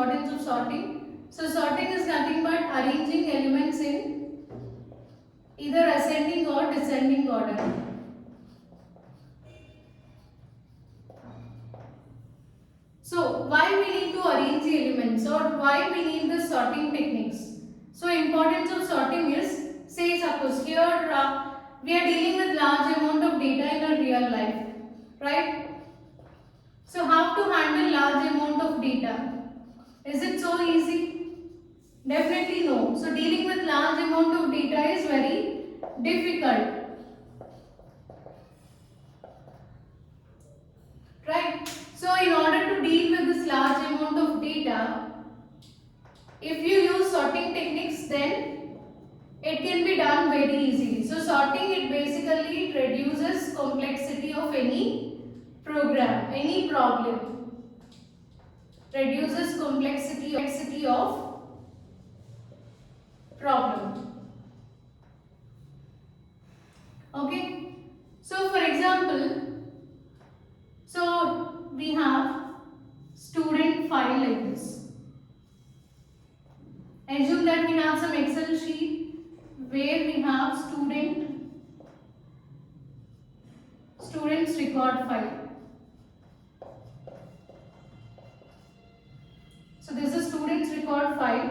importance of sorting. So sorting is nothing but arranging elements in either ascending or descending order. So why we need to arrange the elements, or why we need the sorting techniques? So importance of sorting is, say suppose here we are dealing with large amount of data in a real life, right? So how to handle large amount of data? Is it so easy? Definitely no. So dealing with large amount of data is very difficult, right? So in order to deal with this large amount of data, if you use sorting techniques, then it can be done very easily. So sorting, it basically reduces complexity of any program, any problem. Reduces complexity of problem. Okay. So for example, so we have student file like this. Assume that we have some Excel sheet where we have students record file. So this is students record file,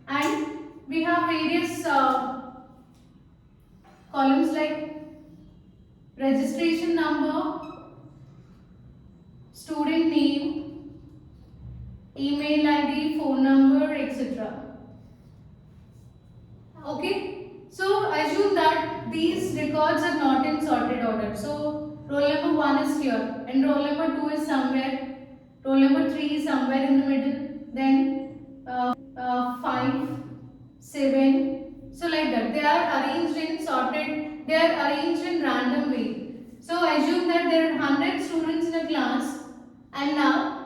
and we have various columns like registration number, student name, email ID, phone number, etc. Okay, so assume that these records are not in sorted order. So roll number 1 is here, and roll number 2 is somewhere, roll number 3 is somewhere in the middle, then 5, 7, so like that. They are arranged in sorted, they are arranged in random way. So assume that there are 100 students in a class, and now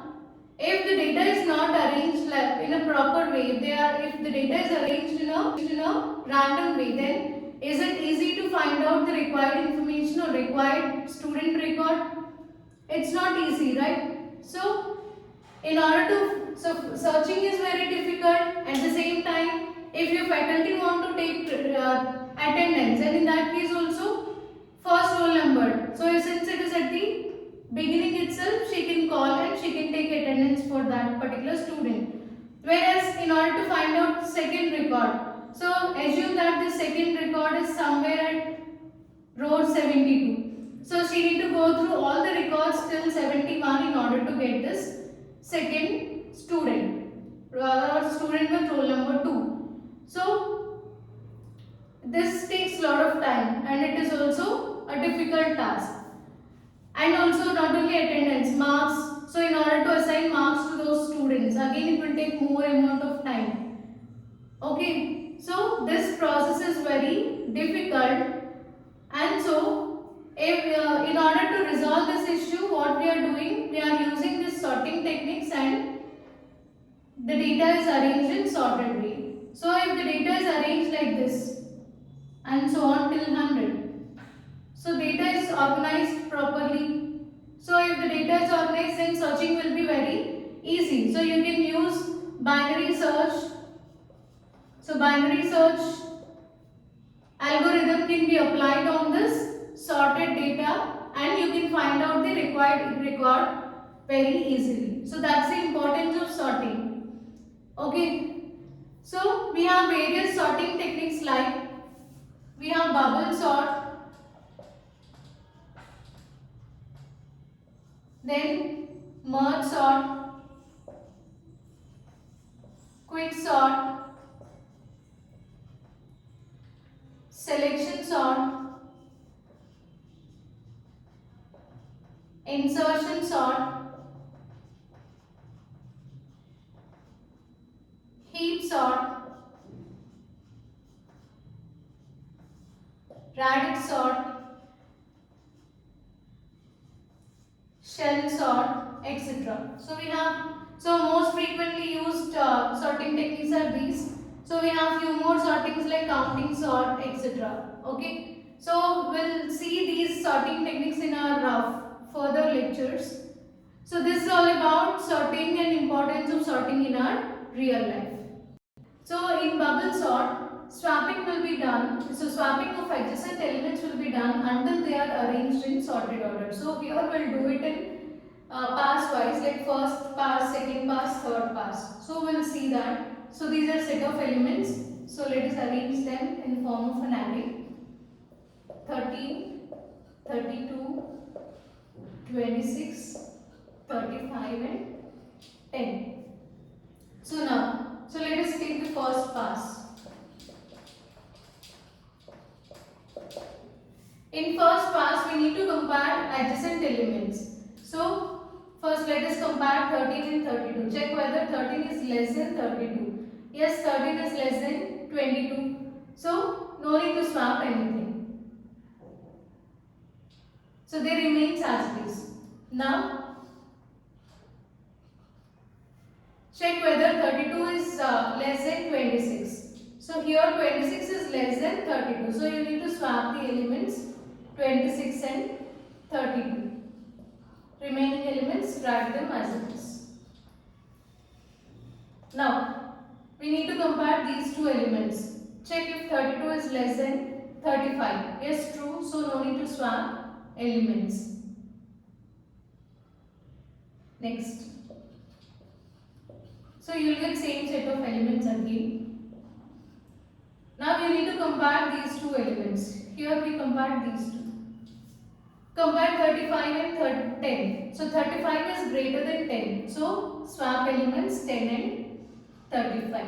if the data is not arranged like in a proper way, if the data is arranged in a random way, then is it easy to find out the required information or required student record? It's not easy, right? So in order to, so searching is very difficult. At the same time, if your faculty want to take attendance, and in that case also first roll number, so since it is at the beginning itself, she can call and she can take attendance for that particular student. Whereas in order to find out second record, so assume that the second record is somewhere at row 72. So she need to go through all the records till 71 in order to get this second student or student with roll number 2. So this takes lot of time, and it is also a difficult task. And also not only attendance, marks. So in order to assign marks to those students, again it will take more amount of time. Okay, so this process is very difficult, and so if in order to resolve this issue, what we are doing, we are using this sorting techniques, and the data is arranged in sorted way. So if the data is arranged like this and so on till 100, so data is organized properly. So if the data is organized, then searching will be very easy. So you can use binary search. So binary search algorithm can be applied on this sorted data, and you can find out the required record very easily. So that's the importance of sorting. Okay. So we have various sorting techniques, like we have bubble sort, then merge sort, quick sort, selection sort, insertion sort, heap sort, radix sort, shell sort, etc. So we have, so most frequently used sorting techniques are these. So we have few more sortings like counting sort, etc. Okay. So we'll see these sorting techniques in our further lectures. So this is all about sorting and importance of sorting in our real life. So in bubble sort, swapping will be done. So swapping of adjacent elements will be done until they are arranged in sorted order. So here we'll do it in pass wise, like first pass, second pass, third pass. So we'll see that. So these are set of elements. So let us arrange them in form of an array. 13, 32, 26, 35 and 10. So now, so let us take the first pass. In first pass, we need to compare adjacent elements. So first let us compare 13 and 32. Check whether 13 is less than 32. Yes, 13 is less than 22. So no need to swap anything. So they remains as it is. Now check whether 32 is less than 26. So here 26 is less than 32. So you need to swap the elements 26 and 32. Remaining elements, write them as it is. Now we need to compare these two elements. Check if 32 is less than 35. Yes, true. So no need to swap elements. Next. So you will get same set of elements again. Now we need to compare these two elements. Here we compare these two. Compare 35 and 10. So 35 is greater than 10. So swap elements 10 and 35.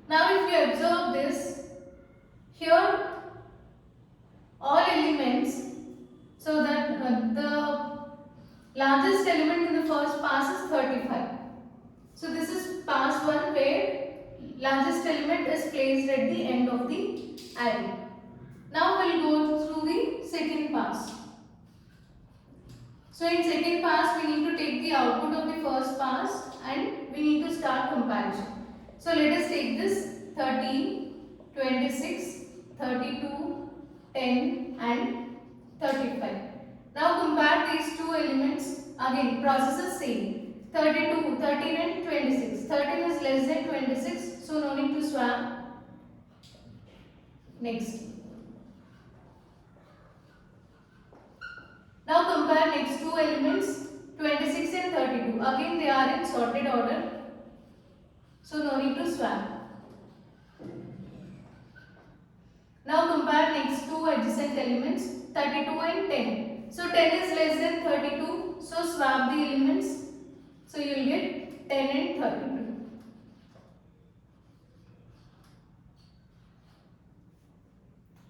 Now if you observe this, here all elements, so that the largest element in the first pass is 35. So this is pass 1 where largest element is placed at the end of the array. Now we will go through the second pass. So in second pass we need to take the output of the first pass and we need to start comparison. So let us take this 13, 26, 32, 10 and 35. Now compare these two elements. Again process is same. 32, 13 and 26. 13 is less than 26, so no need to swap. Next. Now compare next two elements 26 and 32. Again they are in sorted order, so no need to swap. Now compare next two adjacent elements 32 and 10. So 10 is less than 32, so swap the elements. So you will get 10 and 32.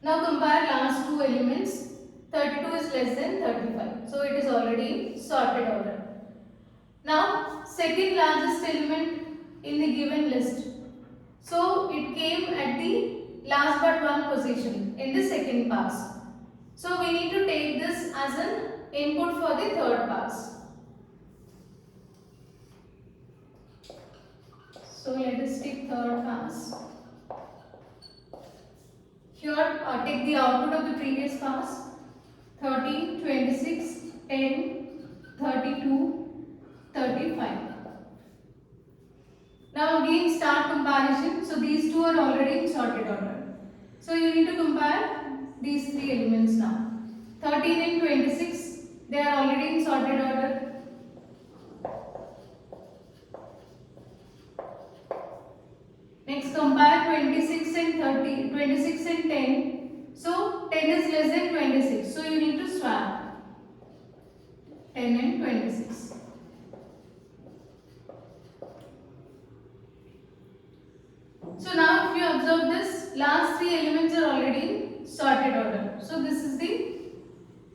Now compare last two elements. 32 is less than 35. So it is already sorted order. Now second largest element in the given list. So it came at the last but one position in the second pass. So we need to take this as an input for the third pass. So let us take third pass. Here take the output of the previous pass. 13, 26, 10, 32, 35. Now again start comparison. So these two are already in sorted order. So you need to compare these three elements now. 13 and 26, they are already in sorted order. Next compare 26 and 30, 26 and 10. So 10 is less than 26. So you need to swap 10 and 26. So now if you observe this, last three elements are already in sorted order. So this is the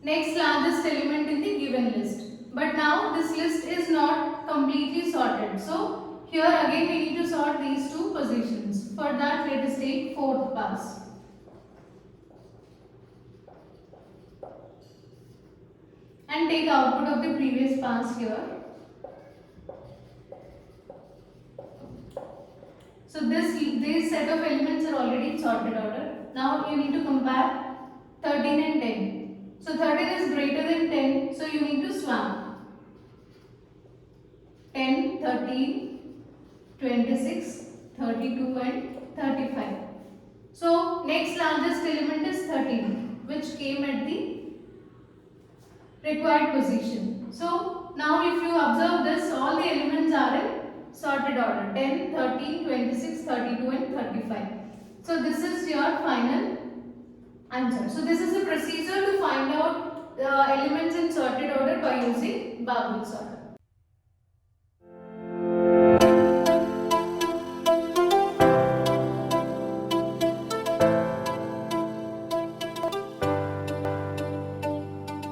next largest element in the given list. But now this list is not completely sorted. So here again we need to sort these two positions. For that let us take fourth pass. And take output of the previous pass here. So these set of elements are already in sorted order. Now you need to compare 13 and 10. So 13 is greater than 10, so you need to swap. 10, 13, 26, 32 and 35. So next largest element is 13, which came at the required position. So now if you observe this, all the elements are in sorted order: 10, 13, 26, 32 and 35. So this is your final answer. So this is a procedure to find out the elements in sorted order by using Babel sorter.